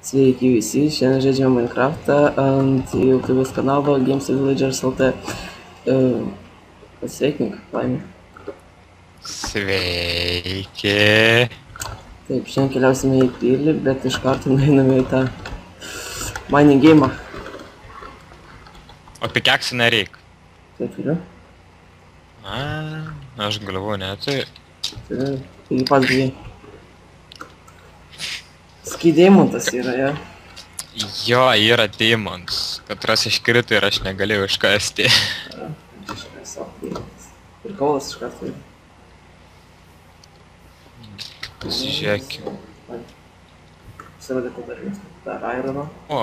Sveiki visi, šiandien žaidžiame Minecraftą ant YouTube'ės kanalo Games Villagers LT. Pasveikink, laimė. Sveiki. Taip, šiandien keliausime į pilį, bet iš karto nueiname į tą mining game'ą. O pikeksų nereik. Taip, turiu. Aš galvoju, ne, tai... Taigi pats bijai. Skydeimontas yra, jo. Jo, yra demons, katras iškrito ir aš negalėjau iškasti. Kažkas savo. Ir kaulas iš karto. Pasižiūrėkim. Pasirodė, kad dar irono. O,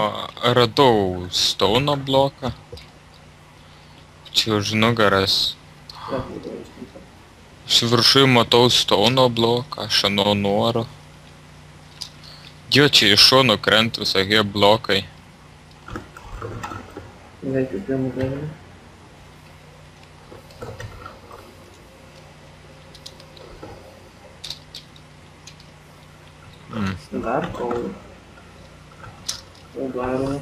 radau stauno bloką. Čia už nugaras. Aš viršui matau stauno bloką, aš anu nuoro. Jo, čia iš šonų krenta visokie blokai. Veikia pirmų galime. Dar kaulų. Kaulų irono.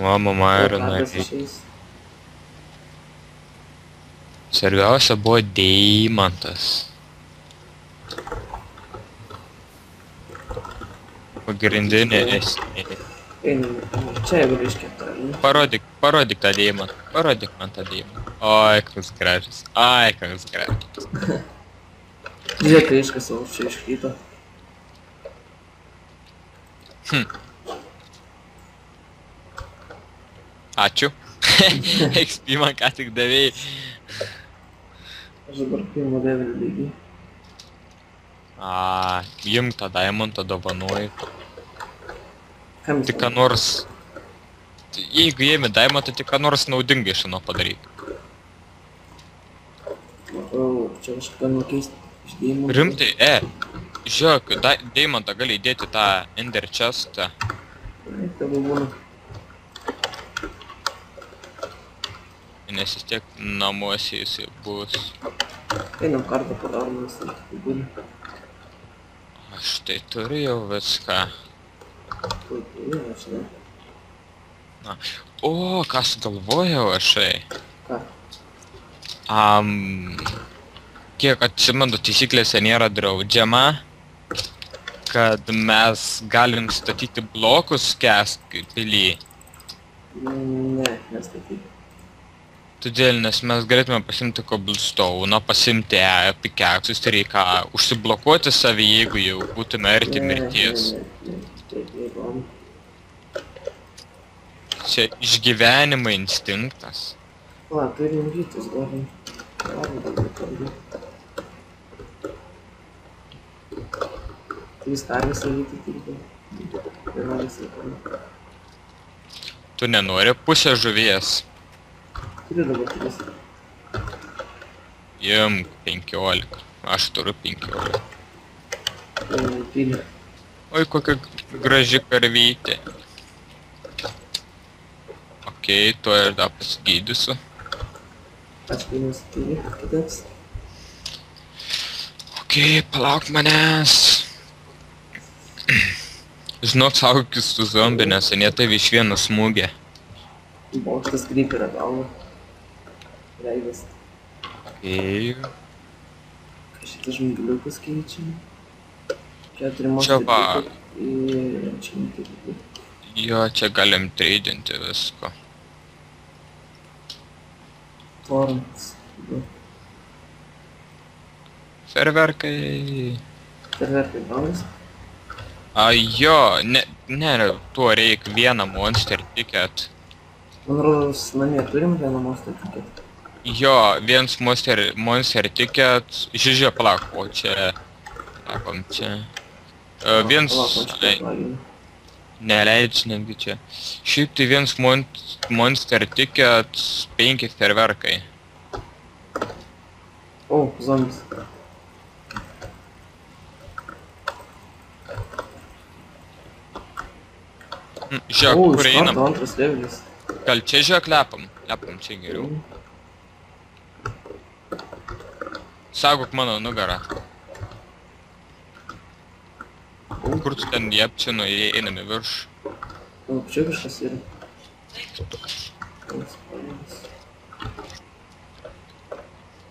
O, mama irono reikia. Svarbiausia buvo deimantas. Pagrindinė esmė. Čia jeigu iškėpta, ne? Parodyk tą deimantą. Parodyk man tą deimantą. Oi, koks gražus. Ai, koks gražus. Žiūrėk, kai iškasau, čia iškrito. Ačiū. XP man ką tik davėjai. Aš dabar pirmo levelį lygiai. Imk tą diamantą dovanoju. Kam Tik ką nors... Jeigu ėmė diamantą, tik ką nors naudingai iš ano padaryk. Matau, čia kažką galima keisti iš deimantų. Rimtai, žiūrėk, diamantą gali įdėti tą ender chestą. Tegu būna. Nes vis tiek namuose jisai bus. Einam kartą padarom, nes tai būna. Aš tai turiu jau viską. Aš ne. O, ką sugalvojau ašai? Ką? Kiek atsimenu, taisyklėse nėra draudžiama, kad mes galim statyti blokus pilį. Ne, nestatyti. Todėl, nes mes galėtume pasimti cobblestone, pasimti pikeksus, tai reikia užsiblokuoti savį, jeigu jau būtume arti mirties. Čia išgyvenimo instinktas. Va, turim rytus, galim. Trys karvės įvyti tikrai. Vienuolis įkami. Tu nenori pusę žuvies. Turiu dabar tris. Imk 15. Aš turiu 15. Pilį. Oi, kokia graži karvytė. Okei, tuo ir dar pasigydysiu. Aš pilį pilį, kitaks. Okei, palauk manęs. Žinok, saugokis tų zombių, nes jie taip iš vieno smūgė. Bokštas creeperio galva. Reigas. Okei. Šitas žmogiliukas keičiam. 4 Čia va. Ir čia matyti. Jo, čia galim treidinti visko. Torrents. Ferverkai. Ferverkai gaunas. Jo, ne, tuo reik vieną monster ticket. Man rodos, namie turim vieną monster ticket. Jo, viens monster ticket. Žiūrėjau, palauk, o čia... Sakom, čia... Viens... Neleidž netgi čia. Šiaip tai viens monster ticket, 5 ferverkai. O, zombis. Žiūrėk, kur einam. O, antras levelis. Gal čia žiūrėk lepam. Lepam čia geriau. Saugok mano nugarą. O, kur tu ten jepčinu, einam į viršų. O, čia kažkas yra.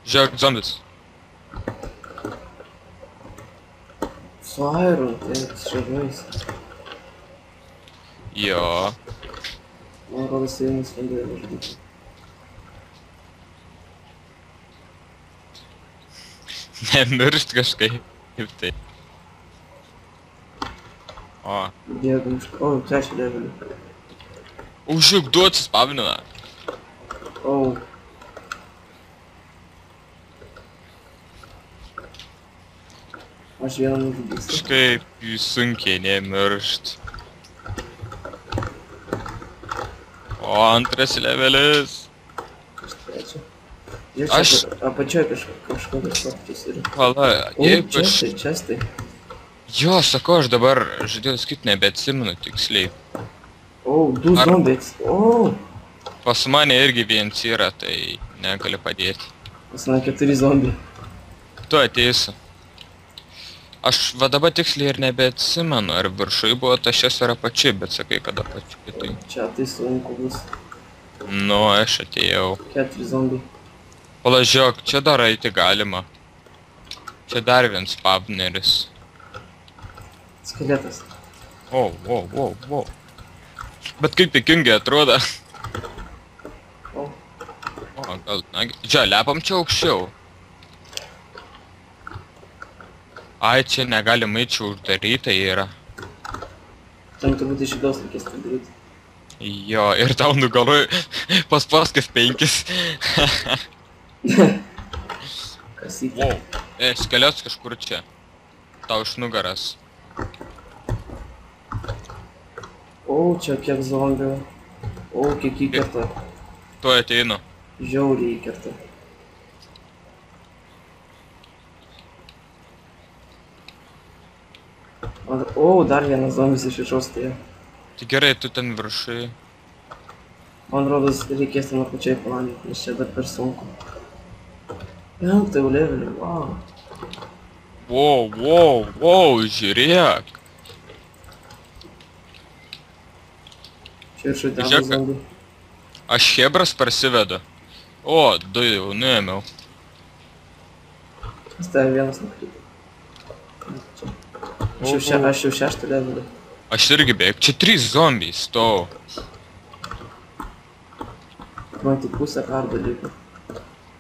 Žiūrėk, zombis. Su Iron, tai šarvais. Jo. Man rodos, tai nuskambėjo žudyti. Nemiršt kažkaip. Kaip tai. O. Bėgam iš... O, trečią levelį. Užžiūrėk, du atsispavnina. O. Aš vieną nužudysiu. Kažkaip jūs sunkiai nemiršt. O, antras levelis. Aš trečią. Jau Aš- čia apačioje kažkokios slaptis yra. Pala, O, jeigu aš... čestai. Jo, sakau, aš dabar žadėjau sakyti, nebeatsimenu tiksliai. O, du Ar- zombiais. O, Pas mane irgi viens yra, tai negali padėti. pas man 4 zombiai. Tu ateisi. Aš va dabar tiksliai ir nebeatsimenu, ar viršui buvo tašės ar apačiai, bet sakai, kad apačiai, tai... Čia tai sunku bus. Nu, aš atėjau. 4 zombiai. Pala, žiūrėk, čia dar eiti galima. Čia dar vienas pabneris. Skeletas. O. Bet kaip pikingai atrodo. O, O, gal, na, čia, lepam čia aukščiau. Ai, čia negalima eit, čia uždaryta yra. ten turbūt iš vidaus reikės tai daryti. Jo, ir tau nugalvoju paspaskis 5. Kas į... Wow. Skeletas kažkur čia. Tau iš nugaras. O, čia kiek zombių. O, kiek įkerta. Tu ateinu. Žiauriai įkerta. O, dar vienas zombis iš viršaus tai. Tai gerai, tu ten viršai. Man rodos, reikės ten apačiai palandyti, nes čia dar per sunku. 5 levelį, wow. Wow, žiūrėk. Čia ir šitą Žiūrėk. zombį. Aš hebras parsivedu. O, 2 jau nuėmiau. Pas tave vienas nukrito. Čia. Aš jau 6 levelį. Aš irgi beveik. Čia 3 zombiai stovau. Man tik pusę kardo liko.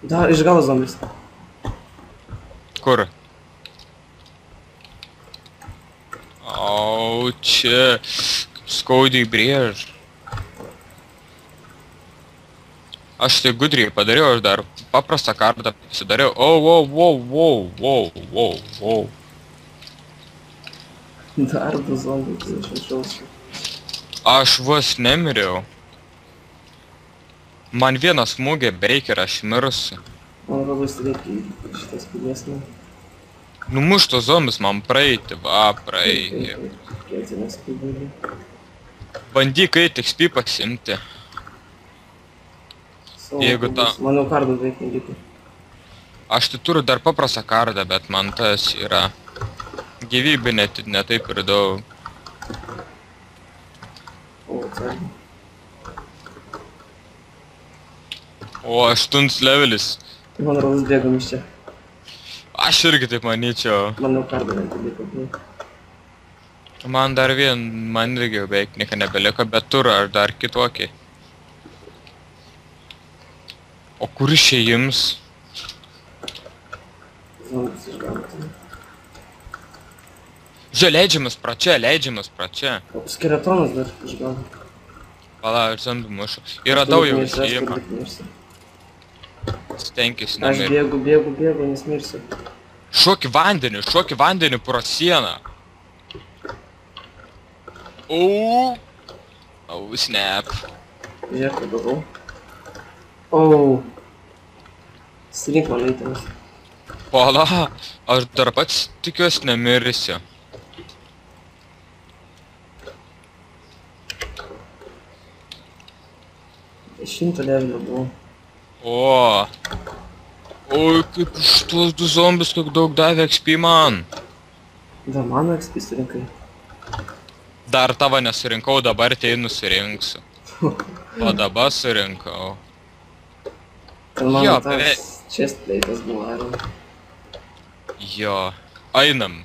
Dar iš galo zombis. Kur? O, čia. Skaudžiai brėž. Aš tai gudriai padariau, aš dar paprastą kartą pasidariau. Wow. Dar 2 zombiai iš viršaus. Aš vos nemiriau. Man vienas smūgė beveik ir aš mirusiu. Man rodos reikia šitas pilies, ne? Numušto zombis man praeiti, praeiti. Kėtinės pilies. Bandyk eiti XP pasimti. Jeigu ta- Manau, kardo beveik neliko. Aš tai turiu dar paprastą kardą, bet man tas yra gyvybė net ne taip ir daug. O, atsargiai. O, 8 levelis. Man rodos bėgam iš čia. Aš irgi taip manyčiau. Manau, kardo neliko. Man dar man irgi beveik nieko nebeliko, bet turiu aš dar kitokį. O kur išėjims? Zombis išgauti. Žiūrėk, leidžiamas pra čia. O, skeletonas dar išgauti. Pala, aš zombių mušu. Yra daug jau išėjimą. Aš Stenkis nemirti. bėgu, nes mirsiu. Šoki vandenį pro sieną. Snap. Žiūrėk, ką darau. O. Strink man eitimas. Pala, aš dar pats tikiuosi nemirsiu. Šimto levelio buvau. O, oi, kaip iš tuos 2 zombius, kiek daug davė XP man. Da, mano XP surinkai. Dar tavo nesurinkau, dabar teinu surinksiu. O dabar surinkau. Ten mano Jo, tas chestplate'as buvo iron. Jo, einam.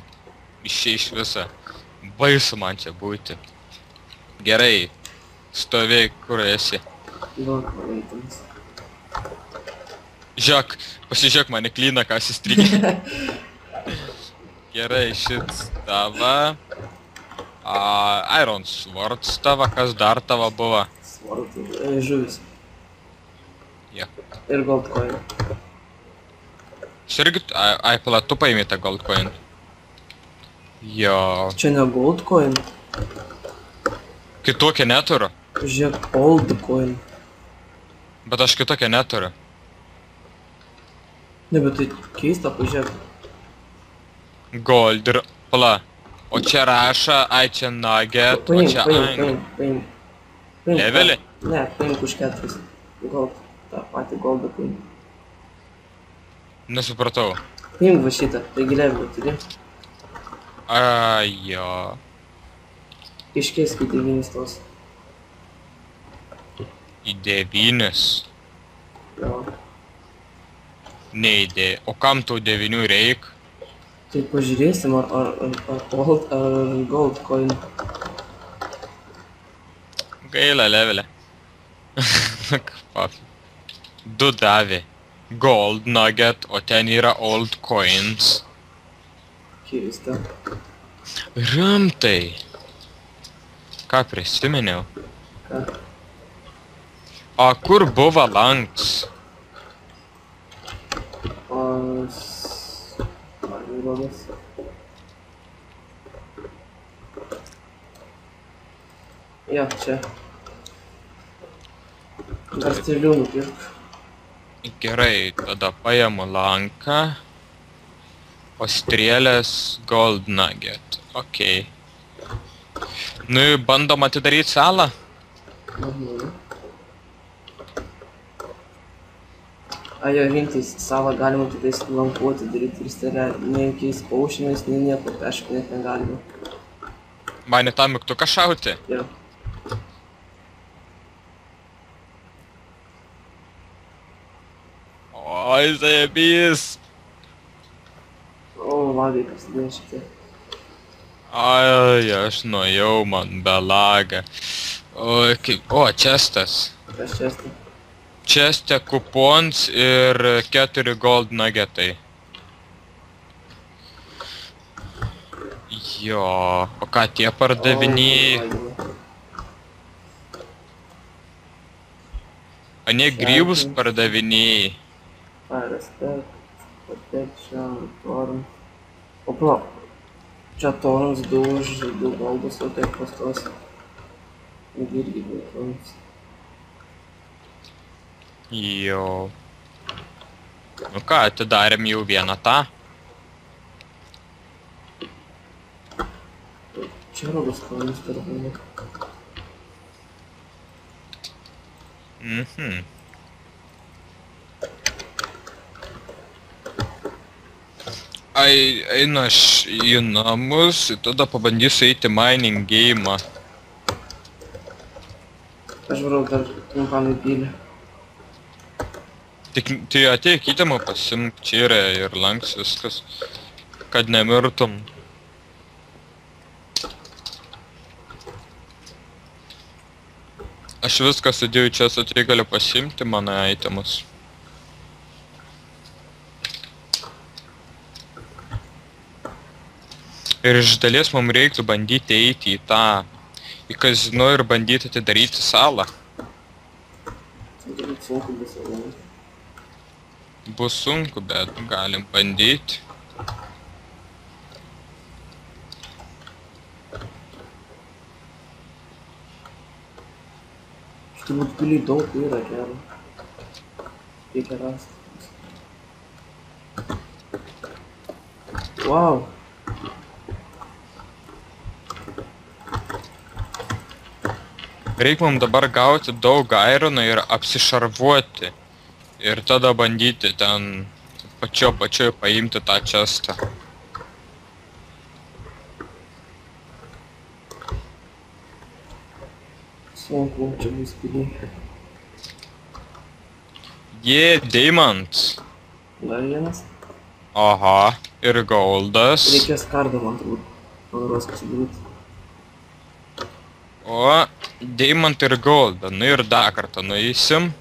Iš viso. Baisu man čia būti. Gerai. Stovėk, kur esi. Duok man items. Žiūrėk, pasižiūrėk mane klyną, kas įstrigė. Gerai, šit tava. Iron Swords tava, kas dar tava buvo? Sword ir žuvis. Jo. Ir gold coin. Aš irgi, pala, tu paėmė tą gold coin. Jo. Čia ne gold coin. Kitokią neturiu. Žiūrėk, old coin. Bet aš kitokią neturiu. Ne, bet tai keista, pažiūrėk. Gold ir, pala. O čia raša, čia nugget, o čia Paim. Levelį? Ne, paimk už 4 gold. tą patį goldą paimk. Nesupratau. Paimk va šitą, taigi levelį turi. Jo. Iškeisk į 9 tos. Į 9. Jo. Neįdė. O kam tų 9 reik? Tai pažiūrėsim ar old ar gold coin. Gaila levelė. 2 davė. Gold nugget, o ten yra old coins. Keista. Rimtai. Ką prisiminiau? Ką? O kur buvo lanks? Man rodos. Jo, čia. Dar strėlių nupirk. Gerai, tada paimu lanką. O strėlės gold nugget. Okei. Nu, bandom atidaryti salą. Jo, rinktis salą galima kitais lankų atidaryti ir strėlę. Ne jokiais paušinais, ne nieko, aišku, net negalima. Man į tą mygtuką šauti? Jo. Oi, zajebys. O, vagai pasidėjo šiek tiek. Ai, aš nuėjau, man belaga. O, kaip... O, čestas. Kas čestą? Česte kupons ir 4 gold nuggetai. Jo, o ką tie pardaviniai? O ne grybus pardaviniai? Respect, protection, torn. O palauk. Čia torns 2 už 2 goldus, o taip pastos. Irgi 2 torns. Jo. Nu ką, atidarėm jau vieną tą. Čia rodos konis tarp. Einu aš į namus, tada pabandysiu eiti mining game'ą. Aš varau dar trumpam į pilį. Tai ateik įtemą pasimk, čia yra ir lanks viskas, kad nemirtum. Aš viską sudėjau čia, tai galiu pasimti mano itemus. Ir iš dalies mums reiktų bandyti eiti į tą, į kazino ir bandyti atidaryti salą. Tai sunku bus jau. Bus sunku, bet galim bandyti. Turbūt pilį daug yra gero. Reikia rasti. Wow! Reikia mums dabar gauti daug irono ir apsišarvuoti. Ir tada bandyti ten pačioj paimti tą chestą. Sunku, čia bus pilį. Diamond. Dar vienas. Aha, ir goldas. Reikės kardą, man turbūt. Panaros pasidaryti. O, Diamond ir goldą. Nu ir dar kartą nueisim.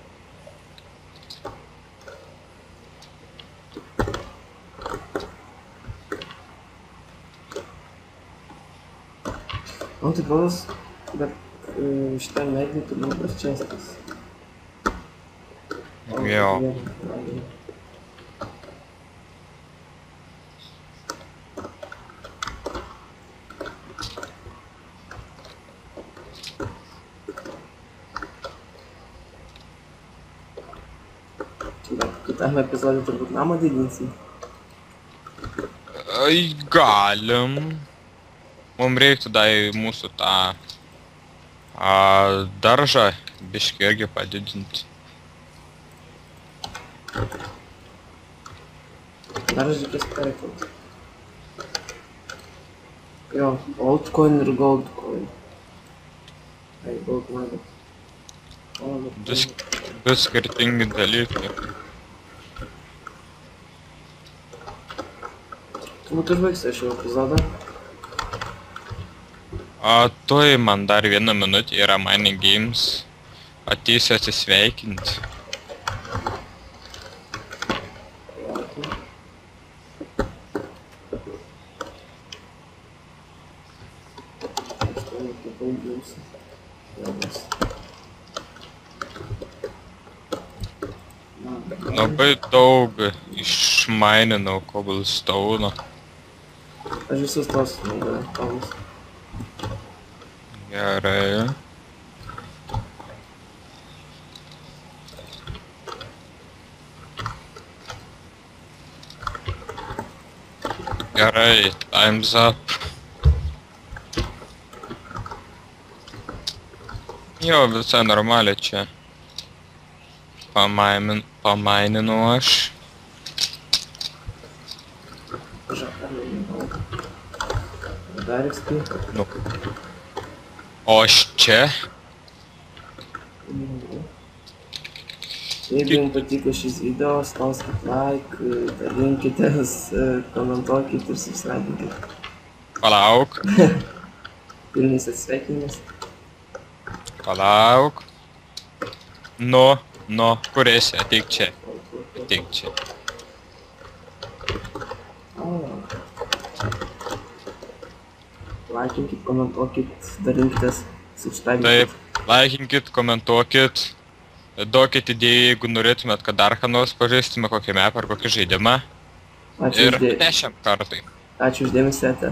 Man tai rodos, bet šitą medį turbūt bus čestas. Jo. Kitame epizode turbūt namą didinsim. Ai, galim. Mums reiktų dar į mūsų tą daržą biškį irgi padidinti. Dar reikės perkelti. Jo, old coin ir gold coin. Ai, gold nugget. Du skirtingi dalykai. Turbūt užbaigsi šio epizodą. Tuoj man dar 1 minutė yra Mining Games. Ateisiu atsisveikinti. Labai daug išmaininau cobblestone'o. Aš visus tos kalnus. Gerai. Gerai, time's up. Jo, visai normaliai čia. Pamaininu aš. Dar XP. Nu. O aš čia? Jeigu jums patiko šis video, spauskit like, dalinkitės, komentuokit ir subscribinkit. Palauk. Pilnis atsisveikinimas. Palauk. Nu, kur esi? Ateik čia. Ateik čia. Laikinkit, komentuokit, dalinkitės, subscribinkit. Taip, laikinkit, komentuokit. Duokit idėjų, jeigu norėtumėt, kad dar ką nors pažaistume, kokį mapą ar kokį žaidimą. Ir 10 kartai. Ačiū uždėmesį, ate.